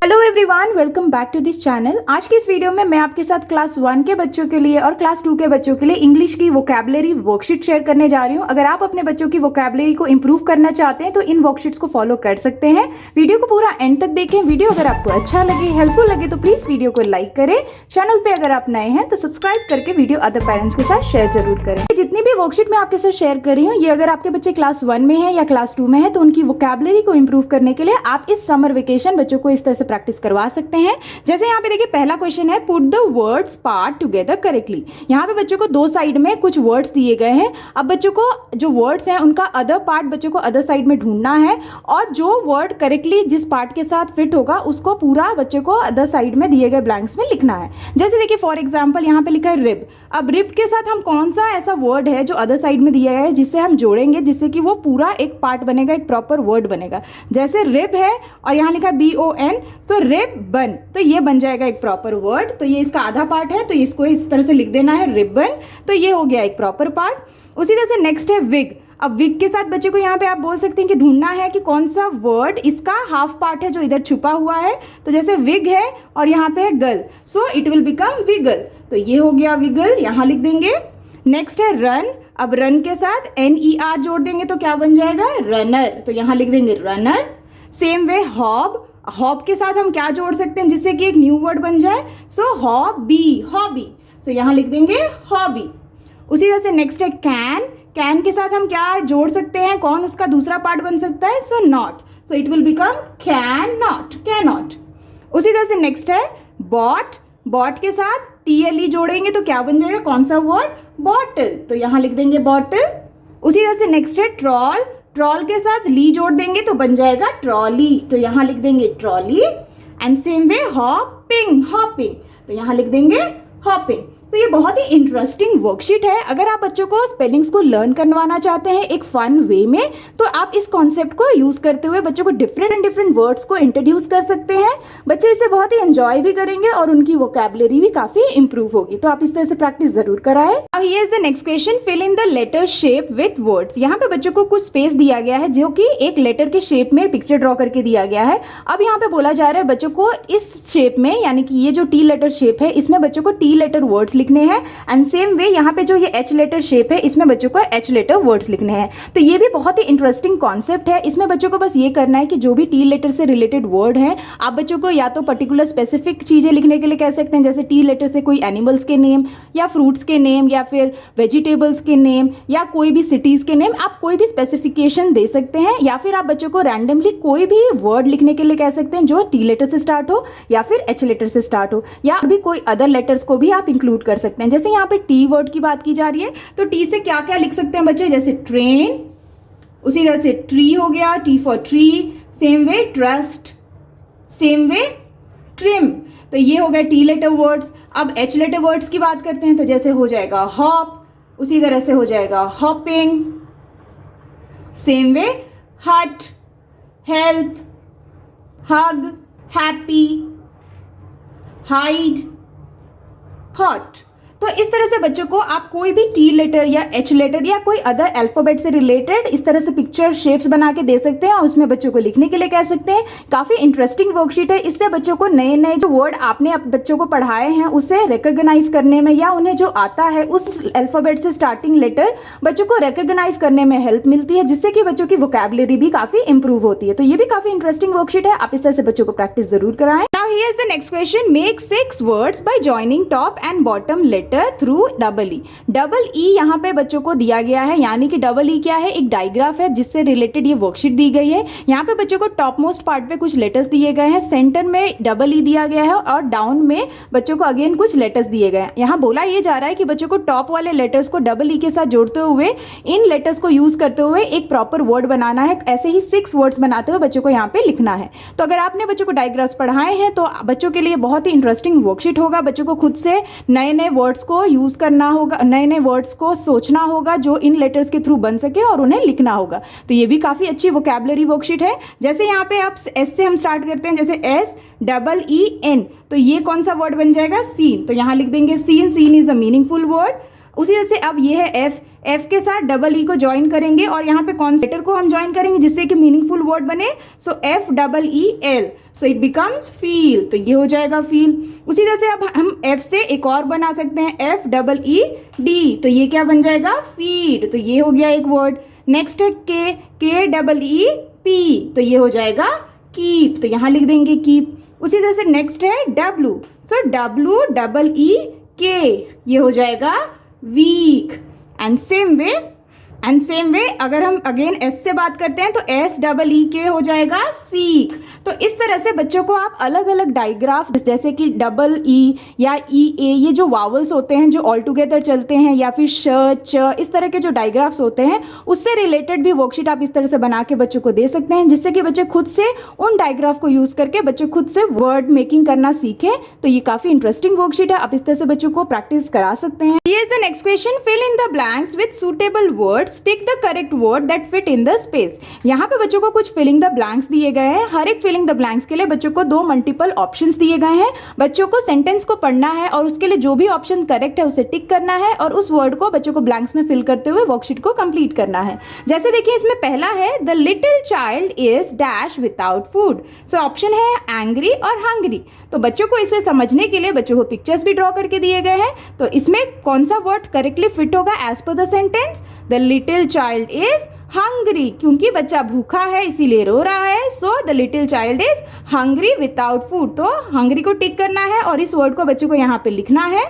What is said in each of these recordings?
Hello everyone, welcome back to this channel. आज की इस वीडियो में मैं आपके साथ क्लास 1 के बच्चों के लिए और क्लास 2 के बच्चों के लिए इंग्लिश की वोकैबुलरी वर्कशीट शेयर करने जा रही हूं। अगर आप अपने बच्चों की वोकैबुलरी को इंप्रूव करना चाहते हैं तो इन वर्कशीट्स को फॉलो कर सकते हैं। वीडियो को पूरा एंड तक देखें। वीडियो अगर आपको अच्छा लगे, हेल्पफुल लगे तो प्लीज वीडियो को लाइक करें। चैनल पे अगर आप नए हैं तो सब्सक्राइब करके वीडियो अदर पेरेंट्स के साथ शेयर जरूर करें। जितनी भी वर्कशीट मैं आपके साथ शेयर कर रही हूँ, ये अगर आपके बच्चे क्लास 1 में है या क्लास 2 में है तो उनकी वोकैबुलरी को इंप्रूव करने के लिए आप इस समर वेकेशन बच्चों को इस तरह से प्रैक्टिस करवा सकते हैं। जैसे यहाँ पे देखिए, पहला क्वेश्चन है put the words part together correctly. यहाँ पे बच्चों को दो साइड में कुछ वर्ड्स दिए गए हैं। अब बच्चों को जो वर्ड्स हैं उनका अदर पार्ट बच्चों को अदर साइड में ढूंढना है और जो वर्ड करेक्टली जिस पार्ट के साथ फिट होगा उसको पूरा बच्चों को अदर साइड में दिए गए ब्लैंक्स में लिखना है। जैसे देखिए फॉर एग्जाम्पल यहाँ पे लिखा है रिब। अब रिब के साथ हम कौन सा ऐसा वर्ड है जो अदर साइड में दिया गया है जिससे हम जोड़ेंगे, जिससे कि वो पूरा एक पार्ट बनेगा, एक प्रॉपर वर्ड बनेगा। जैसे रिब है और यहाँ लिखा BON, सो रिब बन, तो ये बन जाएगा एक प्रॉपर वर्ड। तो ये इसका आधा पार्ट है तो इसको इस तरह से लिख देना है रिबन, तो ये हो गया एक प्रॉपर पार्ट। उसी तरह से नेक्स्ट है विग। अब विग के साथ बच्चे को यहाँ पे आप बोल सकते हैं कि ढूंढना है कि कौन सा वर्ड इसका हाफ पार्ट है जो इधर छुपा हुआ है। तो जैसे विग है और यहाँ पे है gal, so it will become wiggle, तो ये हो गया विगल, यहाँ लिख देंगे। नेक्स्ट है रन। अब रन के साथ NER जोड़ देंगे तो क्या बन जाएगा, रनर, तो यहाँ लिख देंगे runner. Same way hob. Hob के साथ हम क्या जोड़ सकते हैं जिससे कि एक न्यू वर्ड बन जाए, सो हॉबी, हॉबी, सो यहाँ लिख देंगे हॉबी। उसी तरह से नेक्स्ट है कैन। कैन के साथ हम क्या जोड़ सकते हैं, कौन उसका दूसरा पार्ट बन सकता है, so not, so it will become can not, can not. उसी तरह से नेक्स्ट है बॉट। बॉट के साथ TLE जोड़ेंगे तो क्या बन जाएगा, कौन सा वर्ड, बॉटल, तो यहाँ लिख देंगे बॉटल। उसी तरह से नेक्स्ट है ट्रॉल। ट्रॉल के साथ ली जोड़ देंगे तो बन जाएगा ट्रॉली, तो यहाँ लिख देंगे trolley. And same way hopping, hopping, तो यहाँ लिख देंगे हॉपिंग। तो ये बहुत ही इंटरेस्टिंग वर्कशीट है। अगर आप बच्चों को स्पेलिंग्स को लर्न करवाना चाहते हैं एक फन वे में तो आप इस कॉन्सेप्ट को यूज करते हुए बच्चों को डिफरेंट वर्ड्स को इंट्रोड्यूस कर सकते हैं। बच्चे इसे बहुत ही एंजॉय भी करेंगे और उनकी वोकैबुलरी भी काफी इंप्रूव होगी। तो आप इस तरह से प्रैक्टिस जरूर कराएं। अब here is the next question, fill in the letter shape with words. यहाँ पे बच्चों को कुछ स्पेस दिया गया है जो कि एक लेटर के शेप में पिक्चर ड्रॉ करके दिया गया है। अब यहाँ पे बोला जा रहा है बच्चों को इस शेप में, यानी कि ये जो T लेटर शेप है इसमें बच्चों को T लेटर वर्ड्स लिखने हैं। एंड सेम वे यहाँ पे जो ये H लेटर शेप है इसमें बच्चों को H लेटर वर्ड्स लिखने हैं। तो ये भी बहुत ही इंटरेस्टिंग कॉन्सेप्ट है। इसमें बच्चों को बस ये करना है कि जो भी T लेटर से रिलेटेड वर्ड है आप बच्चों को या तो पर्टिकुलर स्पेसिफिक चीजें लिखने के लिए कह सकते हैं, जैसे T लेटर से कोई एनिमल्स के नेम या फ्रूट्स के नेम या फिर वेजिटेबल्स के नेम या कोई भी सिटीज के नेम, आप कोई भी स्पेसिफिकेशन दे सकते हैं। या फिर आप बच्चों को रैंडमली कोई भी वर्ड लिखने के लिए कह सकते हैं जो T लेटर से स्टार्ट हो या फिर H लेटर से स्टार्ट हो, या भी कोई अदर लेटर्स को भी आप इंक्लूड कर सकते हैं। जैसे यहाँ पे T वर्ड की बात की जा रही है तो T से क्या क्या लिख सकते हैं बच्चे, जैसे ट्रेन, उसी तरह से ट्री हो गया, T for tree, same way trust, same way trim, तो ये हो गए T लेटर वर्ड्स। अब H लेटर वर्ड्स की बात करते हैं तो जैसे हो जाएगा हॉप, उसी तरह से हो जाएगा हॉपिंग, सेम वे हट, हेल्प, हग, हैप्पी, हाइड, हॉट। तो इस तरह से बच्चों को आप कोई भी T लेटर या H लेटर या कोई अदर अल्फाबेट से रिलेटेड इस तरह से पिक्चर शेप्स बना के दे सकते हैं और उसमें बच्चों को लिखने के लिए कह सकते हैं। काफी इंटरेस्टिंग वर्कशीट है। इससे बच्चों को नए नए जो वर्ड आपने बच्चों को पढ़ाए हैं उसे रिकॉग्नाइज करने में या उन्हें जो आता है उस अल्फाबेट से स्टार्टिंग लेटर बच्चों को रिकॉग्नाइज करने में हेल्प मिलती है, जिससे कि बच्चों की वोकैबुलरी भी काफी इंप्रूव होती है। तो ये भी काफी इंटरेस्टिंग वर्कशीट है। आप इस तरह से बच्चों को प्रैक्टिस जरूर कराएं। Now here is the next question, make 6 words by joining top and bottom letter through double E. यहाँ पे बच्चों को दिया गया है, यानी कि डबल ई क्या है, एक डायग्राफ है जिससे रिलेटेड ये वर्कशीट दी गई है। यहाँ पे बच्चों को टॉप मोस्ट पार्ट पे कुछ लेटर्स दिए गए हैं, सेंटर में डबल ई दिया गया है और डाउन में बच्चों को अगेन कुछ लेटर्स दिए गए हैं। यहाँ बोला ये जा रहा है कि बच्चों को टॉप वाले लेटर्स को डबल ई के साथ जोड़ते हुए इन लेटर्स को यूज करते हुए एक प्रॉपर वर्ड बनाना है। ऐसे ही 6 वर्ड्स बनाते हुए बच्चों को यहाँ पे लिखना है। तो अगर आपने बच्चों को डायग्राफ्स पढ़ाए हैं तो बच्चों के लिए बहुत ही इंटरेस्टिंग वर्कशीट होगा। बच्चों को खुद से नए नए वर्ड्स को यूज करना होगा, नए नए वर्ड्स को सोचना होगा जो इन लेटर्स के थ्रू बन सके और उन्हें लिखना होगा। तो ये भी काफी अच्छी वोकैबुलरी वर्कशीट है। जैसे यहाँ पे आप S से हम स्टार्ट करते हैं, जैसे SEEN, तो ये कौन सा वर्ड बन जाएगा, सीन, तो यहाँ लिख देंगे scene. Scene is a meaningful word. उसी तरह से अब ये है एफ के साथ डबल ई को ज्वाइन करेंगे और यहाँ पे कौन से लेटर को हम ज्वाइन करेंगे जिससे कि मीनिंगफुल वर्ड बने, so F double E L, so it becomes feel, तो ये हो जाएगा फील। उसी तरह से अब हम एफ से एक और बना सकते हैं, एफ डबल ई डी, तो ये क्या बन जाएगा, फीड, तो ये हो गया एक वर्ड। नेक्स्ट है के, के डबल ई पी, तो ये हो जाएगा कीप, तो यहाँ लिख देंगे कीप। उसी तरह से नेक्स्ट है डब्लू, सो डब्लू डबल ई के, ये हो जाएगा वीक। एंड सेम वे अगर हम अगेन एस से बात करते हैं तो एस डबल ई के हो जाएगा सीक। तो इस तरह से बच्चों को आप अलग अलग डायग्राफ जैसे कि डबल ई या ई ए, ये जो वावल्स होते हैं जो ऑल टुगेदर चलते हैं, या फिर श च, इस तरह के जो डायग्राफ्स होते हैं उससे रिलेटेड भी वर्कशीट आप इस तरह से बना के बच्चों को दे सकते हैं, जिससे कि बच्चे खुद से उन डायग्राफ को यूज करके बच्चे खुद से वर्ड मेकिंग करना सीखें। तो ये काफी इंटरेस्टिंग वर्कशीट है, आप इस तरह से बच्चों को प्रैक्टिस करा सकते हैं। Here is the next question, fill in the blanks with suitable words, tick the correct word that fit in the space. यहाँ पे बच्चों को कुछ फिलिंग द ब्लैंक्स दिए गए हैं। हर एक फिलिंग द ब्लैंक्स के लिए बच्चों को 2 मल्टीपल ऑप्शंस दिए गए हैं। बच्चों को सेंटेंस को पढ़ना है और उसके लिए जो भी ऑप्शन करेक्ट है उसे टिक करना है और उस वर्ड को बच्चों को ब्लैंक्स में फिल करते हुए वर्कशीट को कंप्लीट करना है। जैसे देखिए इसमें पहला है, the little child is dash without food, so option है एंग्री और हंग्री। तो बच्चों को इसे समझने के लिए बच्चों को पिक्चर्स भी ड्रॉ करके दिए गए हैं। तो इसमें कौन सा वर्ड करेक्टली फिट होगा as per the sentence, the little child is hungry, क्योंकि बच्चा भूखा है इसीलिए रो रहा है, so the little child is hungry without food. तो हंग्री को टिक करना है और इस वर्ड को बच्चों को यहाँ पे लिखना है।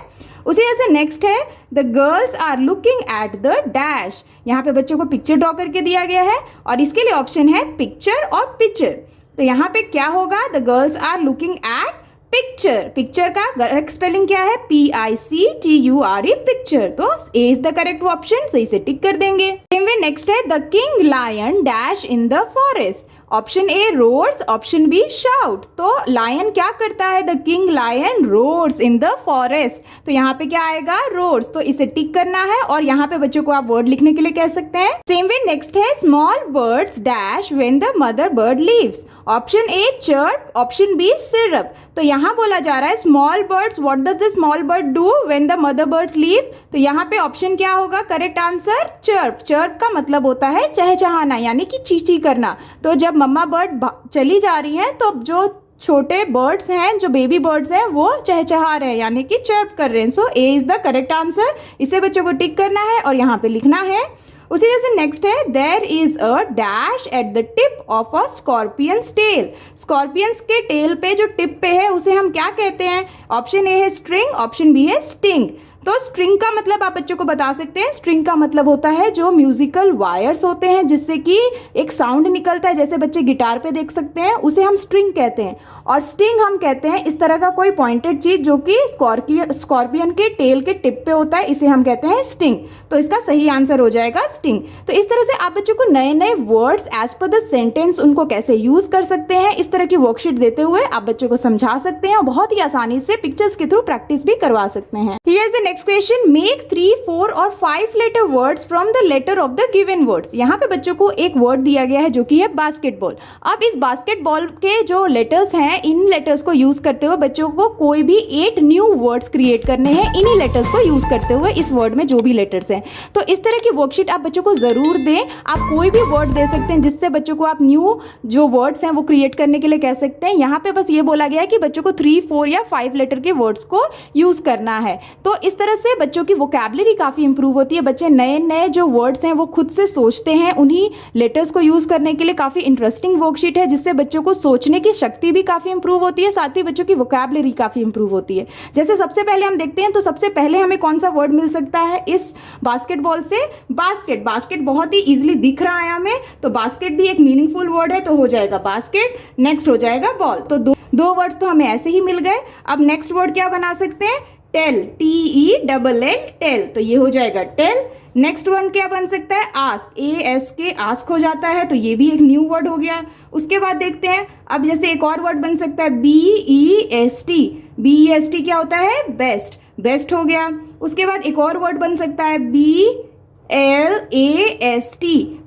उसी तरह से नेक्स्ट है, the girls are looking at the dash, यहाँ पे बच्चों को पिक्चर ड्रॉ करके दिया गया है और इसके लिए ऑप्शन है पिक्चर और पिक्चर। तो यहाँ पे क्या होगा, the girls are looking at picture, picture का करेक्ट स्पेलिंग क्या है, PICTURE, पिक्चर। तो A is the correct option, तो इसे टिक कर देंगे। सेम वे नेक्स्ट है, the king lion dash in the forest, option A roars, option B shout. तो लायन क्या करता है, the king lion roars in the forest, तो यहाँ पे क्या आएगा, रोर्स, तो इसे टिक करना है और यहाँ पे बच्चों को आप वर्ड लिखने के लिए कह सकते हैं। सेम वे नेक्स्ट है, small birds dash when the mother bird leaves, option A chirp, option B syrup. तो यहाँ बोला जा रहा है small birds, what does the small bird do when the mother birds leave, तो यहाँ पे ऑप्शन क्या होगा, करेक्ट आंसर चर्प। चर्प का मतलब होता है चहचहाना, यानी कि चींची करना। तो जब मम्मा बर्ड चली जा रही हैं तो जो छोटे बर्ड्स हैं, जो बेबी बर्ड्स हैं, वो चहचहा रहे हैं, यानी कि चर्प कर रहे हैं। सो ए इज द करेक्ट आंसर, इसे बच्चों को टिक करना है और यहाँ पे लिखना है। उसी तरह से नेक्स्ट है, there is a dash at the tip of a scorpion's tail, scorpion's के टेल पे जो टिप पे है उसे हम क्या कहते हैं, ऑप्शन ए है स्ट्रिंग, ऑप्शन बी है स्टिंग। तो स्ट्रिंग का मतलब आप बच्चों को बता सकते हैं, स्ट्रिंग का मतलब होता है जो म्यूजिकल वायर्स होते हैं जिससे कि एक साउंड निकलता है, जैसे बच्चे गिटार पे देख सकते हैं, उसे हम स्ट्रिंग कहते हैं। और स्टिंग हम कहते हैं इस तरह का कोई पॉइंटेड चीज जो कि स्कॉर्पियन के टेल के टिप पे होता है, इसे हम कहते हैं स्टिंग। तो इसका सही आंसर हो जाएगा स्टिंग। तो इस तरह से आप बच्चों को नए नए words as per the sentence उनको कैसे यूज कर सकते हैं, इस तरह की वर्कशीट देते हुए आप बच्चों को समझा सकते हैं और बहुत ही आसानी से पिक्चर्स के थ्रू प्रैक्टिस भी करवा सकते हैं। Here is the next question, make 3, 4 और 5 letter words from the letter of the given words. यहाँ पे बच्चों को एक वर्ड दिया गया है जो कि है बास्केटबॉल। अब इस बास्केटबॉल के जो लेटर्स हैं, इन लेटर्स को यूज करते हुए बच्चों को कोई भी 8 न्यू वर्ड्स क्रिएट करने हैं, इन्हीं लेटर्स को यूज करते हुए इस वर्ड में जो भी लेटर्स हैं। तो इस तरह की वर्कशीट आप बच्चों को जरूर दें। आप कोई भी वर्ड दे सकते हैं जिससे बच्चों को आप न्यू जो वर्ड्स हैं वो क्रिएट करने के लिए कह सकते हैं। यहाँ पे बस ये बोला गया है कि बच्चों को 3, 4 या 5 लेटर के वर्ड्स को यूज करना है। तो इस तरह से बच्चों की वोकैबुलरी काफी इंप्रूव होती है। बच्चे नए नए जो वर्ड्स हैं वो खुद से सोचते हैं, उन्हीं लेटर्स को यूज करने के लिए काफी इंटरेस्टिंग वर्कशीट है, जिससे बच्चों को सोचने की शक्ति भी काफी इंप्रूव होती है, साथ ही बच्चों की वोकैबुलरी काफी इंप्रूव होती है। जैसे सबसे पहले हम देखते हैं, तो सबसे पहले हमें कौन सा वर्ड मिल सकता है इस बास्केटबॉल से, बास्केट। बास्केट बहुत ही इजीली दिख रहा है हमें, तो बास्केट भी एक मीनिंगफुल वर्ड है, तो हो जाएगा बास्केट। नेक्स्ट हो जाएगा बॉल। तो दो वर्ड्स तो हमें ऐसे ही मिल गए। अब नेक्स्ट वर्ड क्या बना सकते हैं, टेल, TELL, टेल, तो ये हो जाएगा टेल। नेक्स्ट वन क्या बन सकता है, आस्क, ASK, आस्क हो जाता है, तो ये भी एक न्यू वर्ड हो गया। उसके बाद देखते हैं, अब जैसे एक और वर्ड बन सकता है BEST, BEST क्या होता है, बेस्ट, बेस्ट हो गया। उसके बाद एक और वर्ड बन सकता है BLAST,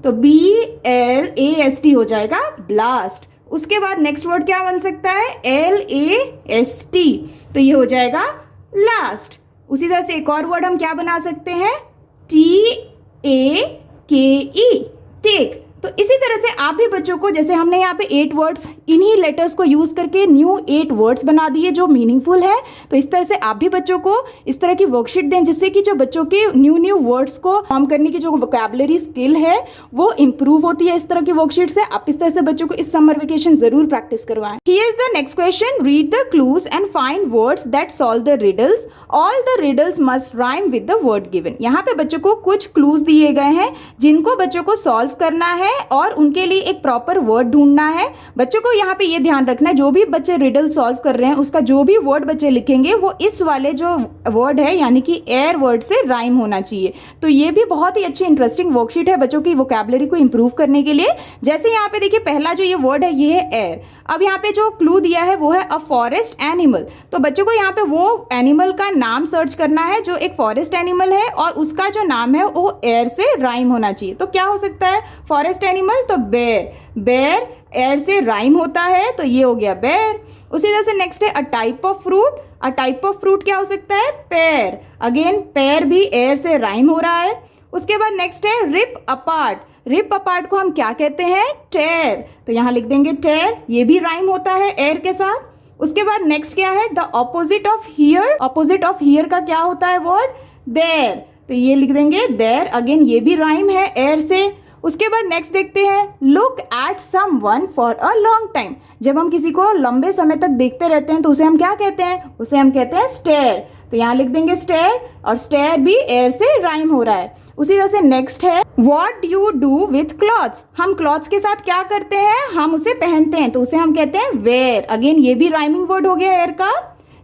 तो BLAST हो जाएगा ब्लास्ट। उसके बाद नेक्स्ट वर्ड क्या बन सकता है, LAST, तो ये हो जाएगा लास्ट। उसी तरह से एक और वर्ड हम क्या बना सकते हैं, TAST, AKE, टेक। तो इसी तरह से आप भी बच्चों को, जैसे हमने यहाँ पे 8 वर्ड्स इन्हीं लेटर्स को यूज करके न्यू 8 वर्ड्स बना दिए जो मीनिंगफुल है, तो इस तरह से आप भी बच्चों को इस तरह की वर्कशीट दें जिससे कि जो बच्चों के न्यू वर्ड्स को फॉर्म करने की जो वोकैबुलरी स्किल है वो इंप्रूव होती है इस तरह की वर्कशीट से। आप इस तरह से बच्चों को इस समर वेकेशन जरूर प्रैक्टिस करवाएं। Here is the next question, read the clues and find words that solve the riddles, all the riddles must rhyme with the word given. यहाँ पे बच्चों को कुछ क्लूज दिए गए हैं जिनको बच्चों को सॉल्व करना है और उनके लिए एक प्रॉपर वर्ड ढूंढना है। बच्चों को यहाँ पे ये ध्यान रखना है, जो भी बच्चे रिडल सॉल्व कर रहे हैं उसका जो भी वर्ड बच्चे लिखेंगे वो इस वाले जो वर्ड है यानी कि एयर वर्ड से राइम होना चाहिए। तो ये भी बहुत ही अच्छी इंटरेस्टिंग वर्कशीट है बच्चों की वोकैबुलरी को इंप्रूव करने के लिए। जैसे यहाँ पे देखिए पहला जो ये वर्ड है ये है एयर। अब यहाँ पे जो क्लू दिया है वो है अ फॉरेस्ट एनिमल। तो बच्चों को यहाँ पे वो एनिमल का नाम सर्च करना है जो एक फॉरेस्ट एनिमल है और उसका जो नाम है वो एयर से राइम होना चाहिए। तो क्या हो सकता है फॉरेस्ट एनिमल, तो बेर। बेर एयर से राइम होता है तो ये हो गया बेर। उसी तरह से नेक्स्ट है a type of fruit. A type of fruit क्या हो सकता है, पेर। अगेन पेर भी एयर से राइम हो रहा है। उसके बाद नेक्स्ट है रिप अपार्ट। रिप अपार्ट को हम क्या कहते हैं, टेर। तो यहाँ लिख देंगे टेर, ये भी राइम होता है एयर के साथ। उसके बाद नेक्स्ट क्या है, the opposite of here. Opposite of here का क्या होता है वर्ड, देर। तो ये लिख देंगे देर, अगेन ये भी राइम है एयर से। उसके बाद नेक्स्ट देखते हैं look at someone for a long time. जब हम किसी को लंबे समय तक देखते रहते हैं तो उसे हम क्या कहते हैं, उसे हम कहते हैं स्टेयर। तो यहाँ लिख देंगे स्टेयर, और स्टेयर भी एयर से राइम हो रहा है। उसी तरह से नेक्स्ट है what you do with clothes. हम क्लॉथ्स के साथ क्या करते हैं, हम उसे पहनते हैं तो उसे हम कहते हैं वेयर। अगेन ये भी राइमिंग वर्ड हो गया एयर का।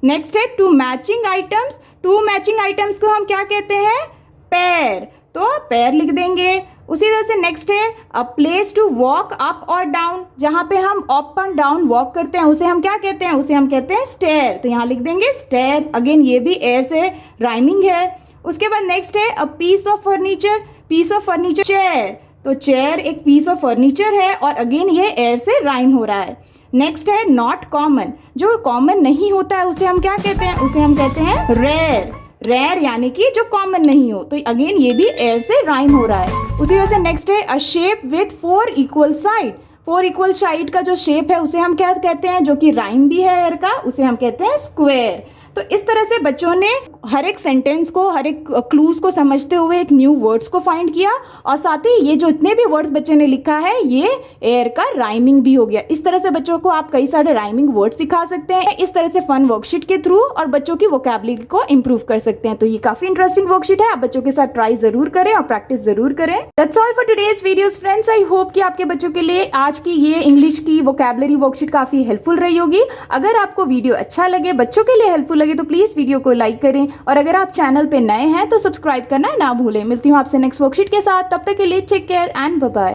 नेक्स्ट है two matching items. Two matching items को हम क्या कहते हैं, पेयर। तो पेयर लिख देंगे। उसी तरह से नेक्स्ट है a place to walk up और डाउन। जहाँ पे हम अप एंड डाउन वॉक करते हैं उसे हम क्या कहते हैं, उसे हम कहते हैं स्टेयर। तो यहाँ लिख देंगे स्टेयर, अगेन ये भी एयर से राइमिंग है। उसके बाद नेक्स्ट है a piece of furniture. Piece of furniture chair. तो चेयर एक पीस ऑफ फर्नीचर है और अगेन ये एयर से राइम हो रहा है। नेक्स्ट है नॉट कॉमन। जो कॉमन नहीं होता है उसे हम क्या कहते हैं, उसे हम कहते हैं रेयर। रेयर यानी कि जो कॉमन नहीं हो, तो अगेन ये भी एयर से राइम हो रहा है। उसी तरह से नेक्स्ट है अ shape with 4 equal side. 4 equal side का जो शेप है उसे हम क्या कहते हैं, जो कि राइम भी है एयर का, उसे हम कहते हैं स्क्वायर। तो इस तरह से बच्चों ने हर एक सेंटेंस को, हर एक क्लूज को समझते हुए एक न्यू वर्ड्स को फाइंड किया और साथ ही ये जो इतने भी वर्ड्स बच्चे ने लिखा है ये एयर का राइमिंग भी हो गया। इस तरह से बच्चों को आप कई सारे राइमिंग वर्ड सिखा सकते हैं इस तरह से फन वर्कशीट के थ्रू और बच्चों की वोकैबुलरी को इंप्रूव कर सकते हैं। तो ये काफी इंटरेस्टिंग वर्कशीट है, आप बच्चों के साथ ट्राई जरूर करें और प्रैक्टिस जरूर करें। That's all for today's videos friends. I hope कि आपके बच्चों के लिए आज की ये इंग्लिश की वोकैबुलरी वर्कशीट काफी हेल्पफुल रही होगी। अगर आपको वीडियो अच्छा लगे, बच्चों के लिए हेल्पफुल लगे तो प्लीज वीडियो को लाइक करें और अगर आप चैनल पे नए हैं तो सब्सक्राइब करना ना भूलें। मिलती हूँ आपसे नेक्स्ट वर्कशीट के साथ, तब तक के लिए take care and bye bye.